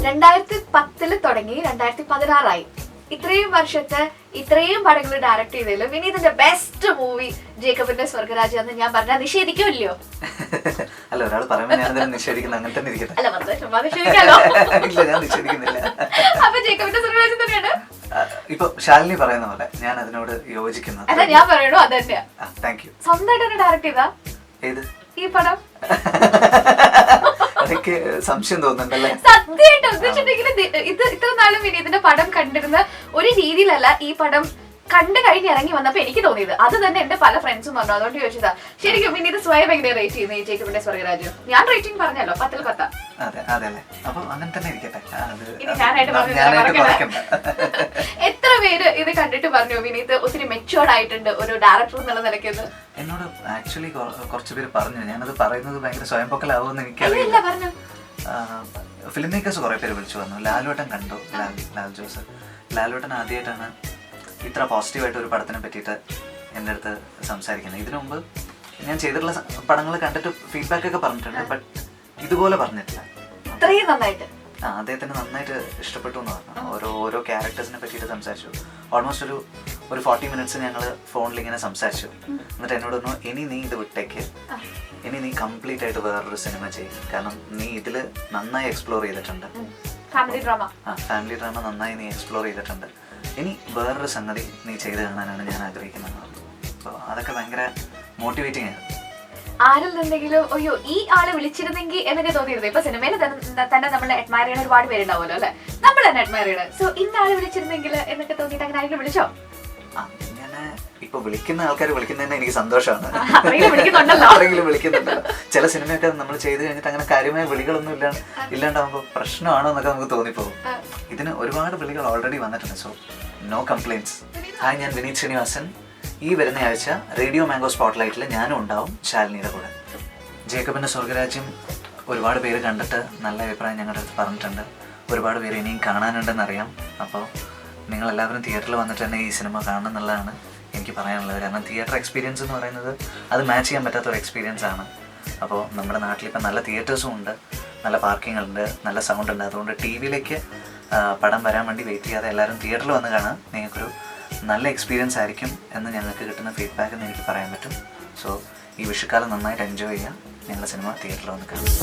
2010 തുടങ്ങി 2016 ഇത്രയും വർഷത്തെ ഇത്രയും പടങ്ങൾ ഡയറക്ട് ചെയ്തതിൽ വിനീതിന്റെ ബെസ്റ്റ് മൂവി ജേക്കബിന്റെ സ്വർഗരാജ്യം എന്ന് ഞാൻ പറഞ്ഞാൽ നിഷേധിക്കുമല്ലോ? അല്ല, ഒരാൾ പറയുമ്പോൾ ഞാൻ നിഷേധിക്കുന്നത് അങ്ങനെ തന്നെ ഇരിക്കട്ടെ. അല്ല, നിഷേധിക്കാലോ? ഇല്ല, ഞാൻ നിഷേധിക്കുന്നില്ല. അപ്പൊ ജേക്കബിന്റെ സ്വർഗരാജ്യം തന്നെയാണ് ഇപ്പൊ ശാലിനി പറയുന്ന പോലെ ഞാൻ അതിനോട് യോജിക്കുന്നത്. അല്ല, ഞാൻ പറയണോ അത് തന്നെയാ. Thank you. സ്വന്തമായിട്ട് ഡയറക്ട് ചെയ്താ ഏത് ഈ പടം? അതൊക്കെ സംശയം തോന്നുന്നുണ്ടല്ലേ? സത്യമായിട്ട് ഉദ്ദേശിച്ചിട്ടുണ്ടെങ്കിൽ ഇത് ഇത്ര നാളും വിനീതിന്റെ പടം കണ്ടിരുന്ന ഒരു രീതിയിലല്ല ഈ പടം കണ്ടു കഴിഞ്ഞ് ഇറങ്ങി വന്നപ്പോ എനിക്ക് തോന്നിയത്. അത് തന്നെ എന്റെ പല ഫ്രണ്ട്സും പറഞ്ഞു. അതുകൊണ്ട് ചോദിച്ചതാ, ശരിക്കും വിനീത് സ്വയം എങ്ങനെ റേറ്റ് ചെയ്യുന്ന ഈ ജേക്കബിന്റെ സ്വർഗരാജ്യം? ഞാൻ റേറ്റിംഗ് പറഞ്ഞല്ലോ 10-ൽ 10. അതെ അല്ലേ? അപ്പൊ അങ്ങനെ തന്നെ ഇരിക്കട്ടെ. എത്ര പേര് ഇത് കണ്ടിട്ട് പറഞ്ഞു വിനീത് ഒത്തിരി മെച്ചുവേർഡ് ആയിട്ടുണ്ട് ഒരു ഡയറക്ടർ എന്നുള്ള നിലയ്ക്ക്? എന്നോട് ആക്ച്വലി കുറച്ച് പേര് പറഞ്ഞു. ഞാനത് പറയുന്നത് ഭയങ്കര സ്വയം പൊക്കലാവുമെന്ന് എനിക്കറിയില്ല. ഫിലിം മേക്കേഴ്സ് കുറെ പേര് വിളിച്ചു വന്നു. ലാലുവേട്ടൻ കണ്ടു, ലാൽ ജോസ്. ലാലുവേട്ടൻ ആദ്യമായിട്ടാണ് ഇത്ര പോസിറ്റീവായിട്ട് ഒരു പടത്തിനെ പറ്റിയിട്ട് എൻ്റെ അടുത്ത് സംസാരിക്കുന്നത്. ഇതിനു മുമ്പ് ഞാൻ ചെയ്തിട്ടുള്ള പടങ്ങൾ കണ്ടിട്ട് ഫീഡ്ബാക്ക് ഒക്കെ പറഞ്ഞിട്ടുണ്ട്, ബട്ട് ഇതുപോലെ പറഞ്ഞിട്ടില്ല. ഇത്രയും നന്നായിട്ട് അദ്ദേഹത്തിന് നന്നായിട്ട് ഇഷ്ടപ്പെട്ടു എന്ന് പറഞ്ഞു. ഓരോ ക്യാരക്ടേഴ്സിനെ പറ്റിയിട്ട് സംസാരിച്ചു. ഓൾമോസ്റ്റ് ഒരു 40 മിനിറ്റ്സ് ഞങ്ങൾ ഫോണിൽ ഇങ്ങനെ സംസാരിച്ചു. എന്നിട്ട് എന്നോട് പറഞ്ഞു, ഇനി നീ ഇത് വിട്ടേക്ക്, ഇനി നീ കംപ്ലീറ്റ് ആയിട്ട് വേറൊരു സിനിമ ചെയ്യും. കാരണം നീ ഇതിൽ നന്നായി എക്സ്പ്ലോർ ചെയ്തിട്ടുണ്ട്. ഫാമിലി ഡ്രാമ നന്നായി നീ എക്സ്പ്ലോർ ചെയ്തിട്ടുണ്ട്. ഇനി വേറൊരു സംഗതി നീ ചെയ്ത് കാണാനാണ് ഞാൻ ആഗ്രഹിക്കുന്നത്. അപ്പോൾ അതൊക്കെ ഭയങ്കര മോട്ടിവേറ്റിംഗ് ആയിരുന്നു. ആരിൽ നിന്നെങ്കിലും അയ്യോ ഈ ആളെ വിളിച്ചിരുന്നെങ്കിൽ എന്നൊക്കെ തോന്നിയിരുന്നു. ഇപ്പൊ സിനിമയിൽ തന്നെ നമ്മൾ അഡ്മയർ ചെയ്യുന്ന ഒരുപാട് പേരുണ്ടാവുമല്ലോ അല്ലെ, നമ്മൾ തന്നെ അഡ്മയർ ചെയ്യണം. സോ ഇന്ന ആളെ വിളിച്ചിരുന്നെങ്കിൽ എന്നൊക്കെ തോന്നിയിട്ട് അങ്ങനെ ആരെങ്കിലും വിളിച്ചോ? അങ്ങനെ ഇപ്പൊ വിളിക്കുന്ന ആൾക്കാർ വിളിക്കുന്നതന്നെ എനിക്ക് സന്തോഷമാണ്. ആരെങ്കിലും വിളിക്കുന്നുണ്ടല്ലോ. ചില സിനിമയൊക്കെ നമ്മൾ ചെയ്ത് കഴിഞ്ഞിട്ട് അങ്ങനെ കാര്യമായ വിളികളൊന്നും ഇല്ലാണ്ടാവുമ്പോൾ പ്രശ്നമാണോ എന്നൊക്കെ നമുക്ക് തോന്നിപ്പോകും. ഇതിന് ഒരുപാട് വിളികൾ ഓൾറെഡി വന്നിട്ടുണ്ട്. So no complaints. ഹായ്, ഞാൻ വിനീത് ശ്രീനിവാസൻ. ഈ വരുന്ന ആഴ്ച റേഡിയോ മാംഗോ സ്പോട്ട്ലൈറ്റിൽ ഞാനും ഉണ്ടാവും ശാലിനിയുടെ കൂടെ. ജേക്കബിന്റെ സ്വർഗരാജ്യം ഒരുപാട് പേര് കണ്ടിട്ട് നല്ല അഭിപ്രായം ഞങ്ങളുടെ അടുത്ത് പറഞ്ഞിട്ടുണ്ട്. ഒരുപാട് പേര് ഇനിയും കാണാനുണ്ടെന്നറിയാം. അപ്പോൾ നിങ്ങളെല്ലാവരും തിയേറ്ററിൽ വന്നിട്ട് തന്നെ ഈ സിനിമ കാണണം എന്നുള്ളതാണ് എനിക്ക് പറയാനുള്ളത്. കാരണം തിയേറ്റർ എക്സ്പീരിയൻസ് എന്ന് പറയുന്നത് അത് മാച്ച് ചെയ്യാൻ പറ്റാത്തൊരു എക്സ്പീരിയൻസ് ആണ്. അപ്പോൾ നമ്മുടെ നാട്ടിലിപ്പോൾ നല്ല തിയേറ്റേഴ്സും ഉണ്ട്, നല്ല പാർക്കിംഗ് ഉണ്ട്, നല്ല സൗണ്ട് ഉണ്ട്. അതുകൊണ്ട് ടി വിയിലേക്ക് പടം വരാൻ വേണ്ടി വെയിറ്റ് ചെയ്യാതെ എല്ലാവരും തിയേറ്ററിൽ വന്ന് കാണാൻ നിങ്ങൾക്കൊരു നല്ല എക്സ്പീരിയൻസ് ആയിരിക്കും എന്ന് ഞങ്ങൾക്ക് കിട്ടുന്ന ഫീഡ്ബാക്ക് എന്ന് എനിക്ക് പറയാൻ പറ്റും. സോ ഈ വിഷുക്കാലം നന്നായിട്ട് എൻജോയ് ചെയ്യാം. ഞങ്ങളുടെ സിനിമ തിയേറ്ററിൽ വന്ന് കാണാം.